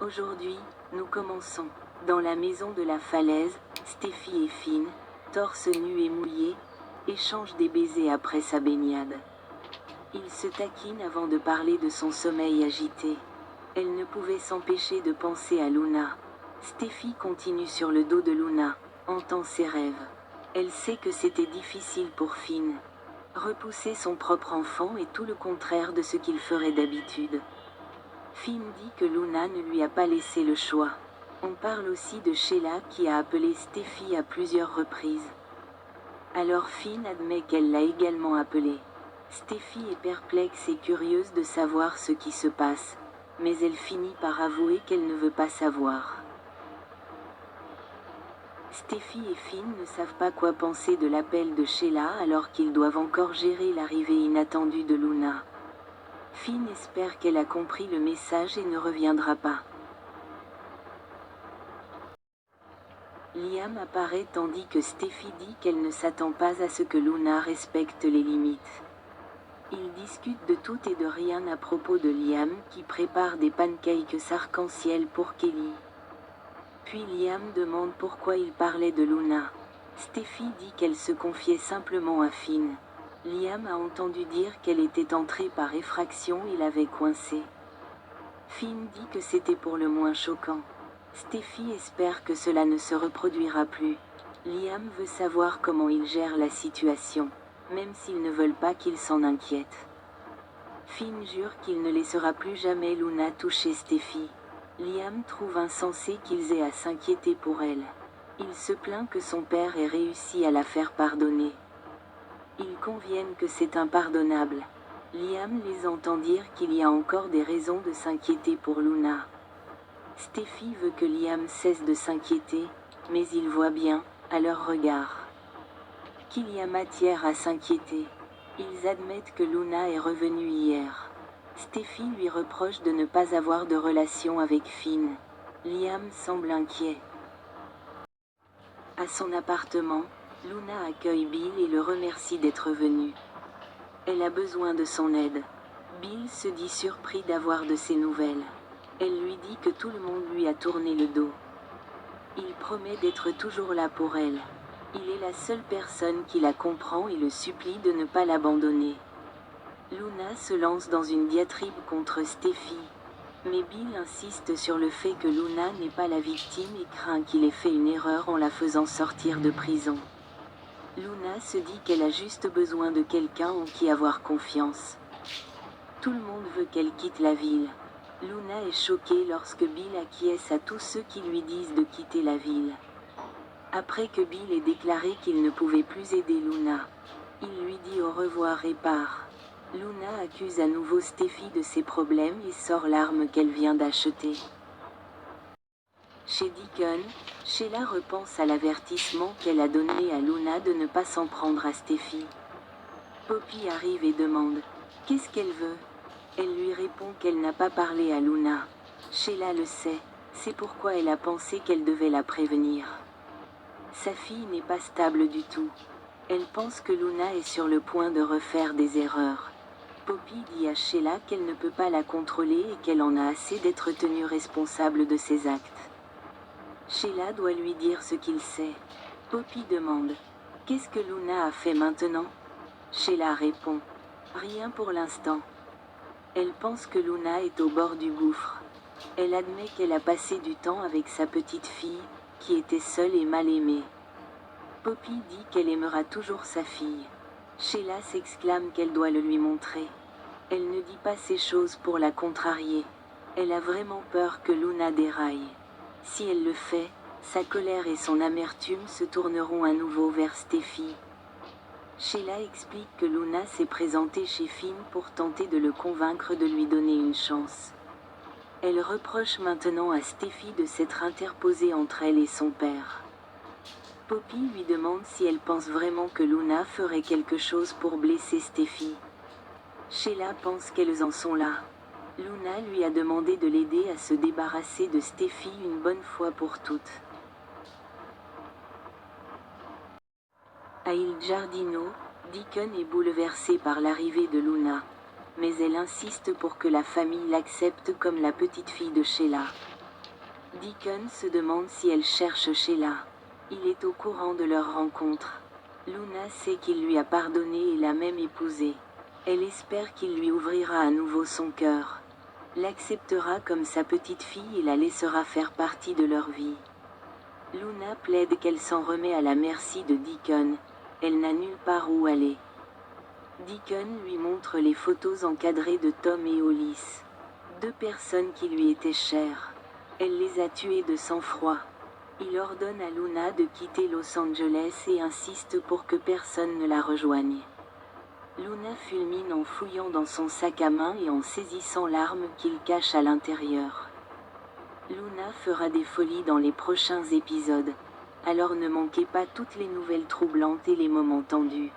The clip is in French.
Aujourd'hui, nous commençons. Dans la maison de la falaise, Steffi et Finn, torse nu et mouillé, échangent des baisers après sa baignade. Ils se taquinent avant de parler de son sommeil agité. Elle ne pouvait s'empêcher de penser à Luna. Steffi continue sur le dos de Luna, entend ses rêves. Elle sait que c'était difficile pour Finn. Repousser son propre enfant est tout le contraire de ce qu'il ferait d'habitude. Finn dit que Luna ne lui a pas laissé le choix. On parle aussi de Sheila qui a appelé Steffi à plusieurs reprises. Alors Finn admet qu'elle l'a également appelée. Steffi est perplexe et curieuse de savoir ce qui se passe, mais elle finit par avouer qu'elle ne veut pas savoir. Steffi et Finn ne savent pas quoi penser de l'appel de Sheila alors qu'ils doivent encore gérer l'arrivée inattendue de Luna. Finn espère qu'elle a compris le message et ne reviendra pas. Liam apparaît tandis que Steffi dit qu'elle ne s'attend pas à ce que Luna respecte les limites. Ils discutent de tout et de rien à propos de Liam qui prépare des pancakes arc-en-ciel pour Kelly. Puis Liam demande pourquoi il parlait de Luna. Steffi dit qu'elle se confiait simplement à Finn. Liam a entendu dire qu'elle était entrée par effraction et l'avait coincée. Finn dit que c'était pour le moins choquant. Steffi espère que cela ne se reproduira plus. Liam veut savoir comment il gère la situation, même s'ils ne veulent pas qu'il s'en inquiète. Finn jure qu'il ne laissera plus jamais Luna toucher Steffi. Liam trouve insensé qu'ils aient à s'inquiéter pour elle. Il se plaint que son père ait réussi à la faire pardonner. Ils conviennent que c'est impardonnable. Liam les entend dire qu'il y a encore des raisons de s'inquiéter pour Luna. Steffi veut que Liam cesse de s'inquiéter, mais il voit bien, à leur regard, qu'il y a matière à s'inquiéter. Ils admettent que Luna est revenue hier. Steffi lui reproche de ne pas avoir de relation avec Finn. Liam semble inquiet. À son appartement, Luna accueille Bill et le remercie d'être venu. Elle a besoin de son aide. Bill se dit surpris d'avoir de ses nouvelles. Elle lui dit que tout le monde lui a tourné le dos. Il promet d'être toujours là pour elle. Il est la seule personne qui la comprend et le supplie de ne pas l'abandonner. Luna se lance dans une diatribe contre Steffi, mais Bill insiste sur le fait que Luna n'est pas la victime et craint qu'il ait fait une erreur en la faisant sortir de prison. Luna se dit qu'elle a juste besoin de quelqu'un en qui avoir confiance. Tout le monde veut qu'elle quitte la ville. Luna est choquée lorsque Bill acquiesce à tous ceux qui lui disent de quitter la ville. Après que Bill ait déclaré qu'il ne pouvait plus aider Luna, il lui dit au revoir et part. Luna accuse à nouveau Steffi de ses problèmes et sort l'arme qu'elle vient d'acheter. Chez Deacon, Sheila repense à l'avertissement qu'elle a donné à Luna de ne pas s'en prendre à Steffi. Poppy arrive et demande « Qu'est-ce qu'elle veut ?» Elle lui répond qu'elle n'a pas parlé à Luna. Sheila le sait, c'est pourquoi elle a pensé qu'elle devait la prévenir. Sa fille n'est pas stable du tout. Elle pense que Luna est sur le point de refaire des erreurs. Poppy dit à Sheila qu'elle ne peut pas la contrôler et qu'elle en a assez d'être tenue responsable de ses actes. Sheila doit lui dire ce qu'il sait. Poppy demande « Qu'est-ce que Luna a fait maintenant ?» Sheila répond « Rien pour l'instant. » Elle pense que Luna est au bord du gouffre. Elle admet qu'elle a passé du temps avec sa petite fille, qui était seule et mal aimée. Poppy dit qu'elle aimera toujours sa fille. Sheila s'exclame qu'elle doit le lui montrer. Elle ne dit pas ces choses pour la contrarier. Elle a vraiment peur que Luna déraille. Si elle le fait, sa colère et son amertume se tourneront à nouveau vers Steffi. Sheila explique que Luna s'est présentée chez Finn pour tenter de le convaincre de lui donner une chance. Elle reproche maintenant à Steffi de s'être interposée entre elle et son père. Poppy lui demande si elle pense vraiment que Luna ferait quelque chose pour blesser Steffi. Sheila pense qu'elles en sont là. Luna lui a demandé de l'aider à se débarrasser de Steffi une bonne fois pour toutes. À Il Giardino, Deacon est bouleversé par l'arrivée de Luna, mais elle insiste pour que la famille l'accepte comme la petite fille de Sheila. Deacon se demande si elle cherche Sheila. Il est au courant de leur rencontre. Luna sait qu'il lui a pardonné et l'a même épousée. Elle espère qu'il lui ouvrira à nouveau son cœur. L'acceptera comme sa petite fille et la laissera faire partie de leur vie. Luna plaide qu'elle s'en remet à la merci de Deacon. Elle n'a nulle part où aller. Deacon lui montre les photos encadrées de Tom et Hollis. 2 personnes qui lui étaient chères. Elle les a tuées de sang-froid. Il ordonne à Luna de quitter Los Angeles et insiste pour que personne ne la rejoigne. Luna fulmine en fouillant dans son sac à main et en saisissant l'arme qu'il cache à l'intérieur. Luna fera des folies dans les prochains épisodes. Alors ne manquez pas toutes les nouvelles troublantes et les moments tendus.